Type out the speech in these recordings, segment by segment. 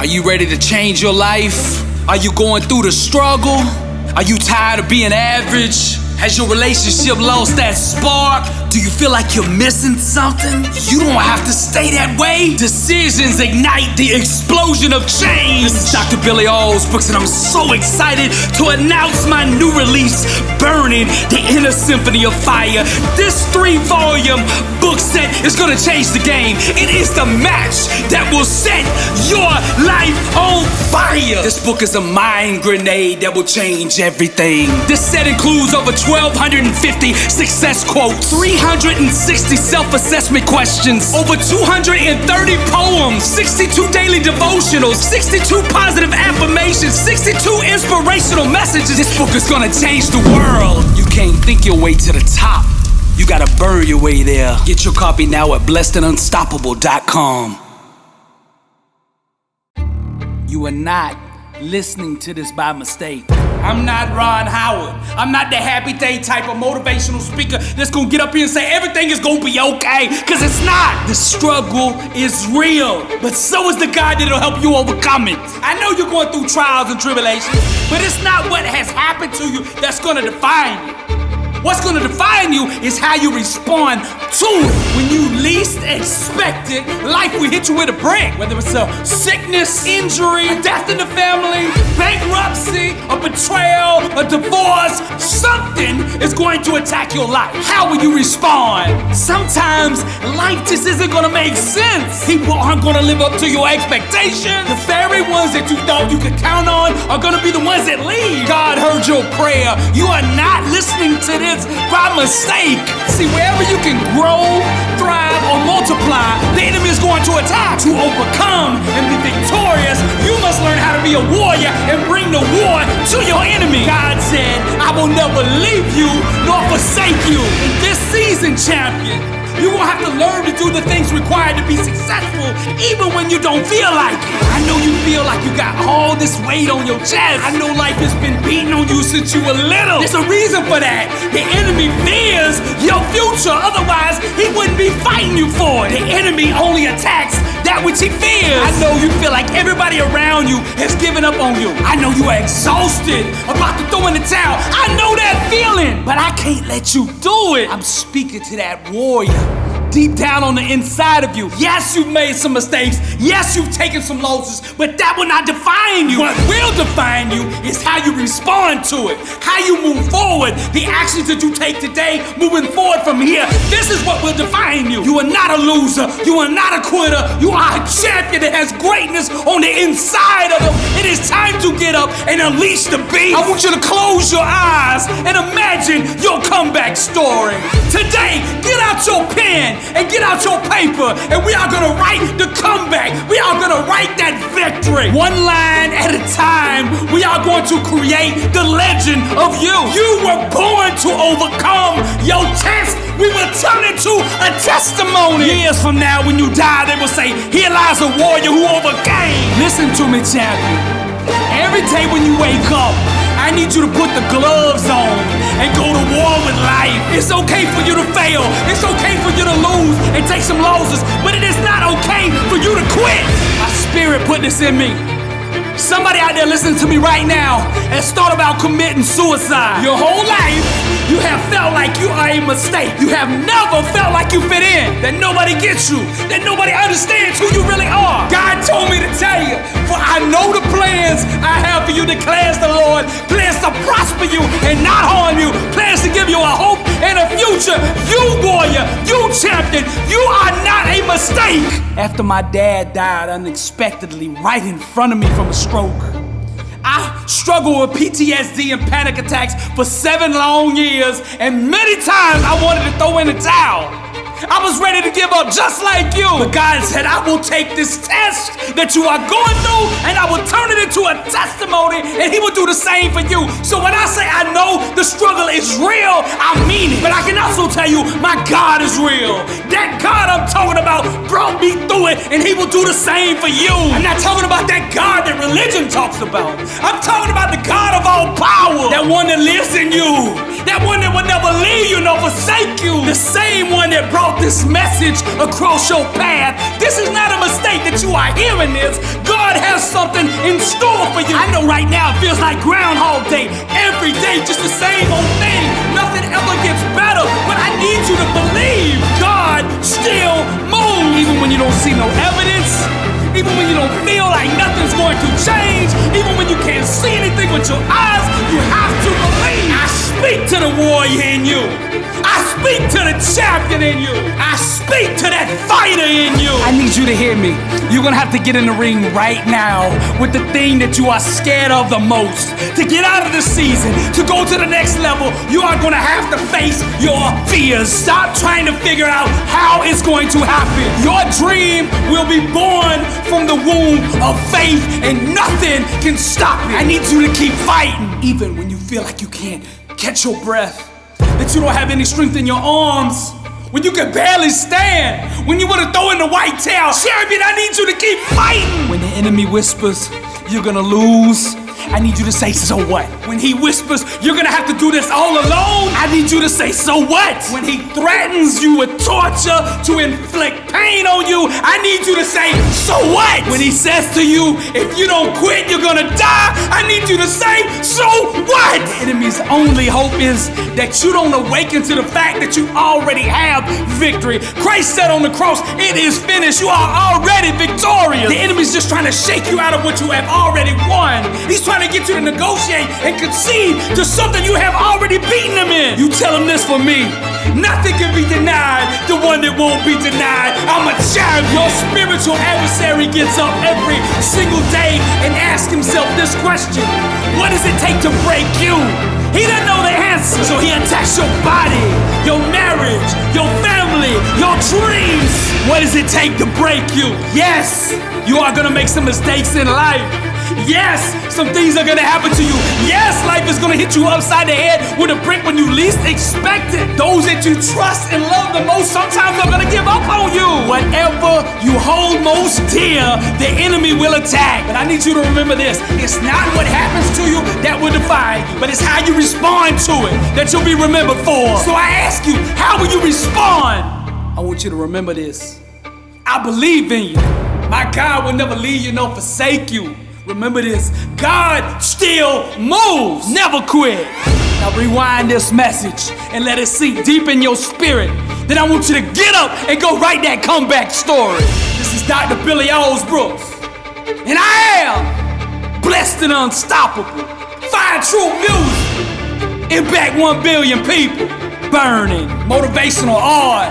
Are you ready to change your life? Are you going through the struggle? Are you tired of being average? Has your relationship lost that spark? Do you feel like you're missing something? You don't have to stay that way. Decisions ignite the explosion of change. This is Dr. Billy Alsbrooks, and I'm so excited to announce my new release, Burning the Inner Symphony of Fire. This 3-volume book set is gonna change the game. It is the match that will set your life on fire. This book is a mind grenade that will change everything. This set includes over 1,250 success quotes, 360 self-assessment questions, over 230 poems, 62 daily devotionals, 62 positive affirmations, 62 inspirational messages. This book is gonna change the world. You can't think your way to the top. You gotta burn your way there. Get your copy now at blessedandunstoppable.com. You are not listening to this by mistake. I'm not Ron Howard. I'm not the happy day type of motivational speaker that's gonna get up here and say everything is gonna be okay, because it's not. The struggle is real, but so is the God that'll help you overcome it. I know you're going through trials and tribulations, but it's not what has happened to you that's gonna define you. What's gonna define you is how you respond to it. When you least expect it, life will hit you with a brick. Whether it's a sickness, injury, a death in the family, bankruptcy, a betrayal, a divorce, something is going to attack your life. How will you respond? Sometimes life just isn't gonna make sense. People aren't gonna live up to your expectations. The very ones that you thought you could count on are gonna be the ones that leave. God heard your prayer. You are not listening to this by mistake. See, wherever you can grow, thrive, or multiply, the enemy is going to attack. To overcome and be victorious, you must learn how to be a warrior and bring the war to your enemy. God said, I will never leave you nor forsake you. In this season, champion, you will have to learn to do the things required to be successful, even when you don't feel like it. I know you feel like you got all this weight on your chest. I know life has been beating on you since you were little. There's a reason for that. The enemy fears your future. Otherwise, he wouldn't be fighting you for it. The enemy only attacks that which he fears. I know you feel like everybody around you has given up on you. I know you are exhausted, about to throw in the towel. I know that feeling, but I can't let you do it. I'm speaking to that warrior deep down on the inside of you. Yes, you've made some mistakes. Yes, you've taken some losses, but that will not define you. What will define you is how you respond to it, how you move forward, the actions that you take today, moving forward from here. This is what will define you. You are not a loser. You are not a quitter. You are a champion that has greatness on the inside of them. It is time to get up and unleash the beast. I want you to close your eyes and imagine your comeback story. Today, get out your pen and get out your paper, and we are gonna write the comeback. We are gonna write that victory. One line at a time, we are going to create the legend of you. You were born to overcome. Your test, we will turn into a testimony. Years from now, when you die, they will say, here lies a warrior who overcame. Listen to me, champion. Every day when you wake up, I need you to put the gloves on and go to war with life. It's okay for you to fail. It's okay for you to lose and take some losses, but it is not okay for you to quit. My spirit put this in me. Somebody out there listening to me right now has thought about committing suicide. Your whole life, you have felt like you are a mistake. You have never felt like you fit in, that nobody gets you, that nobody understands who you really are. God told me to tell you, for I know the plans I have for you, declares the Lord. Plans to prosper you and not harm you. Plans to give you a hope and a future. You warrior, you champion, you are not a mistake. After my dad died unexpectedly right in front of me from a stroke, I struggled with PTSD and panic attacks for 7 long years, and many times I wanted to throw in the towel. I was ready to give up just like you. But God said, I will take this test that you are going through and I will turn it into a testimony, and He will do the same for you. So when I say I know the struggle is real, I mean it. But I can also tell you, my God is real. That God I'm talking about brought me through it, and He will do the same for you. I'm not talking about that God that religion talks about. I'm talking about the God of all power, that one that lives in you, that one that will never leave you nor forsake you, the same one that brought this message across your path. This is not a mistake that you are hearing this. God God has something in store for you. I know right now it feels like Groundhog Day. Every day just the same old thing. Nothing ever gets better, but I need you to believe God still moves. Even when you don't see no evidence, even when you don't feel like nothing's going to change, even when you can't see anything with your eyes, you have to believe. I speak to the warrior in you. I speak to the champion in you. I speak to that fighter in you. I need you to hear me. You're gonna have to get in the ring right now with the thing that you are scared of the most. To get out of the season, to go to the next level, you are gonna have to face your fears. Stop trying to figure out how it's going to happen. Your dream will be born from the womb of faith, and nothing can stop it. I need you to keep fighting, even when you feel like you can't catch your breath, that you don't have any strength in your arms, when you can barely stand, when you want to throw in the white towel. Champion, I need you to keep fighting. When the enemy whispers, you're gonna lose, I need you to say, so what? When he whispers, you're gonna have to do this all alone, I need you to say, so what? When he threatens you with torture to inflict pain on you, I need you to say, so what? When he says to you, if you don't quit, you're gonna die, I need you to say, so what? The enemy's only hope is that you don't awaken to the fact that you already have victory. Christ said on the cross, it is finished. You are already victorious. The enemy's just trying to shake you out of what you have already won. He's trying to get you to negotiate and concede to something you have already beaten him in. You tell him this for me: nothing can be denied, the one that won't be denied. I'm a champion. Your spiritual adversary gets up every single day and asks himself this question: what does it take to break you? He doesn't know the answer, so he attacks your body, your marriage, your family, your dreams. What does it take to break you? Yes, you are gonna make some mistakes in life. Yes, some things are gonna happen to you. Yes, life is gonna hit you upside the head with a brick when you least expect it. Those that you trust and love the most sometimes are gonna give up on you. Whatever you hold most dear, the enemy will attack. But I need you to remember this: it's not what happens to you that will define you, but it's how you respond to it that you'll be remembered for. So I ask you, how will you respond? I want you to remember this: I believe in you. My God will never leave you nor forsake you. Remember this: God still moves. Never quit. Now rewind this message and let it sink deep in your spirit. Then I want you to get up and go write that comeback story. This is Dr. Billy Alsbrooks, and I am blessed and unstoppable. Find true music, impact 1 billion people, burning motivational art.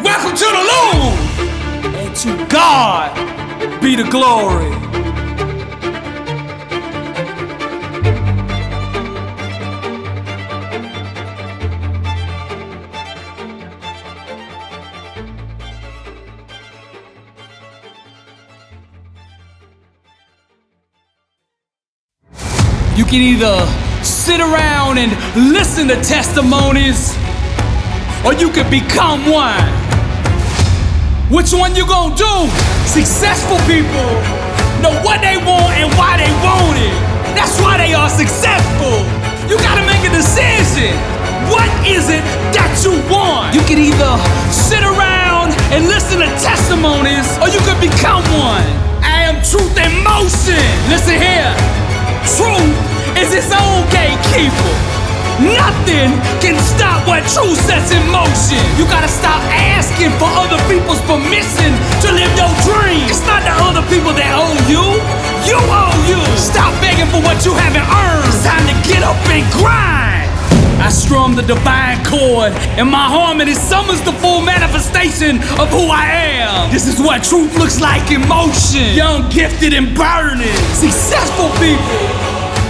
Welcome to the loom, and to God be the glory. You can either sit around and listen to testimonies, or you can become one. Which one you gonna do? Successful people know what they want and why they want it. That's why they are successful. You gotta make a decision. What is it that you want? You can either sit around and listen to testimonies, or you can become one. I am truth in motion. Listen here. Truth is its own gatekeeper. Nothing can stop what truth sets in motion. You gotta stop asking for other people's permission to live your dream. It's not the other people that owe you. You owe you. Stop begging for what you haven't earned. It's time to get up and grind. I strum the divine chord, and my harmony summons the full manifestation of who I am. This is what truth looks like in motion. Young, gifted, and burning. Successful people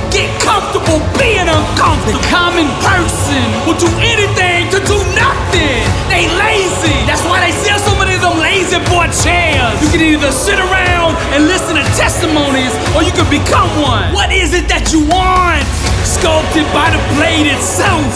get comfortable being uncomfortable. The common person will do anything to do nothing. They lazy. That's why they sell so many of them lazy boy chairs. You can either sit around and listen to testimonies, or you can become one. What is it that you want? Sculpted by the blade itself.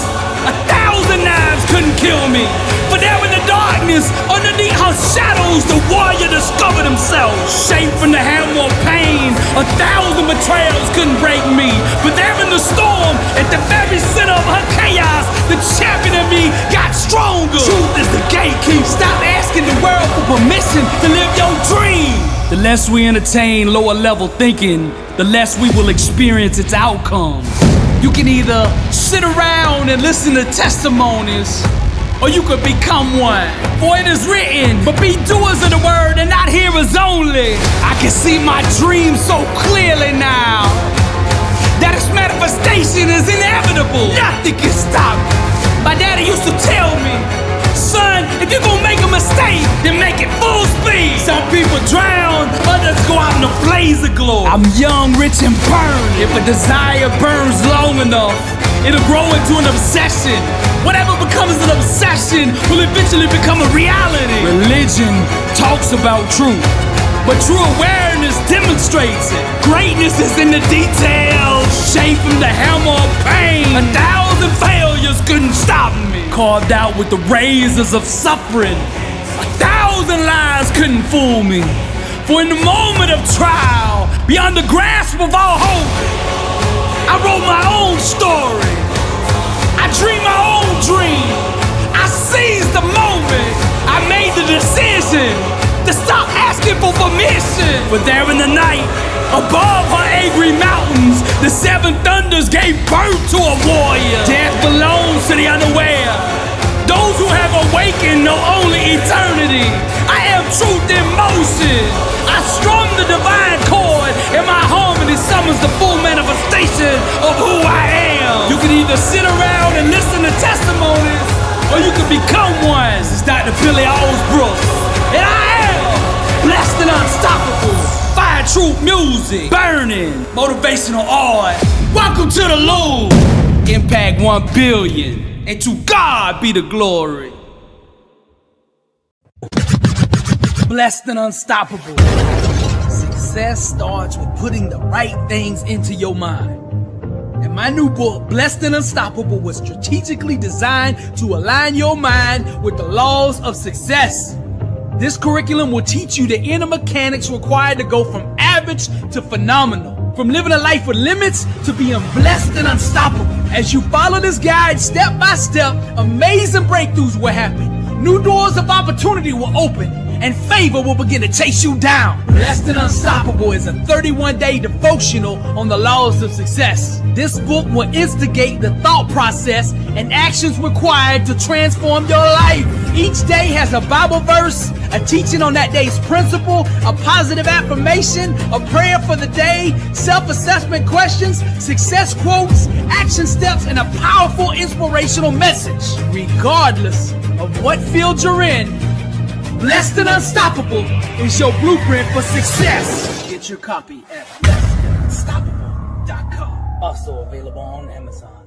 1,000 knives couldn't kill me. But there in the darkness, underneath her shadows, the warrior discovered himself. Shaped from the hammer of pain, 1,000 betrayals couldn't break me. But there in the storm, at the very center of her chaos, the champion in me got stronger. Truth is the gatekeeper. Stop asking asking the world for permission to live your dream. The less we entertain lower level thinking, the less we will experience its outcomes. You can either sit around and listen to testimonies, or you could become one. For it is written, but be doers of the word and not hearers only. I can see my dream so clearly now that its manifestation is inevitable. Nothing can stop me. My daddy used to tell me, son, if you're gonna make a mistake, then make it full speed. Some people drown, others go out in a blaze of glory. I'm young, rich, and burned. If a desire burns long enough, it'll grow into an obsession. Whatever becomes an obsession will eventually become a reality. Religion talks about truth, but true awareness demonstrates it. Greatness is in the details, shaped from the hammer of pain. 1,000 failures couldn't stop me, carved out with the razors of suffering. 1,000 lies couldn't fool me. For in the moment of trial, beyond the grasp of all hope, I wrote my own story. I dreamed my own dream. I seized the moment. I made the decision to stop asking for permission. But there in the night, above her angry mountains, the seven thunders gave birth to a warrior. Death belongs to the unaware. Those who have awakened know only eternity. I am truth in motion. I strum the divine chord, and my harmony summons the full manifestation of who I am. You can either sit around and listen to testimonies, or you can become one. This is Dr. Billy Alsbrooks, and I am blessed and unstoppable. Fire truth music, burning, motivational art. Welcome to the Loop. Impact 1 billion, and to God be the glory. Blessed and unstoppable. Success starts with putting the right things into your mind. And my new book, Blessed and Unstoppable, was strategically designed to align your mind with the laws of success. This curriculum will teach you the inner mechanics required to go from average to phenomenal. From living a life with limits to being blessed and unstoppable. As you follow this guide step by step, amazing breakthroughs will happen. New doors of opportunity will open, and favor will begin to chase you down. Blessed and Unstoppable is a 31-day devotional on the laws of success. This book will instigate the thought process and actions required to transform your life. Each day has a Bible verse, a teaching on that day's principle, a positive affirmation, a prayer for the day, self-assessment questions, success quotes, action steps, and a powerful inspirational message. Regardless of what field you're in, Blessed and Unstoppable is your blueprint for success. Get your copy at blessedandunstoppable.com. Also available on Amazon.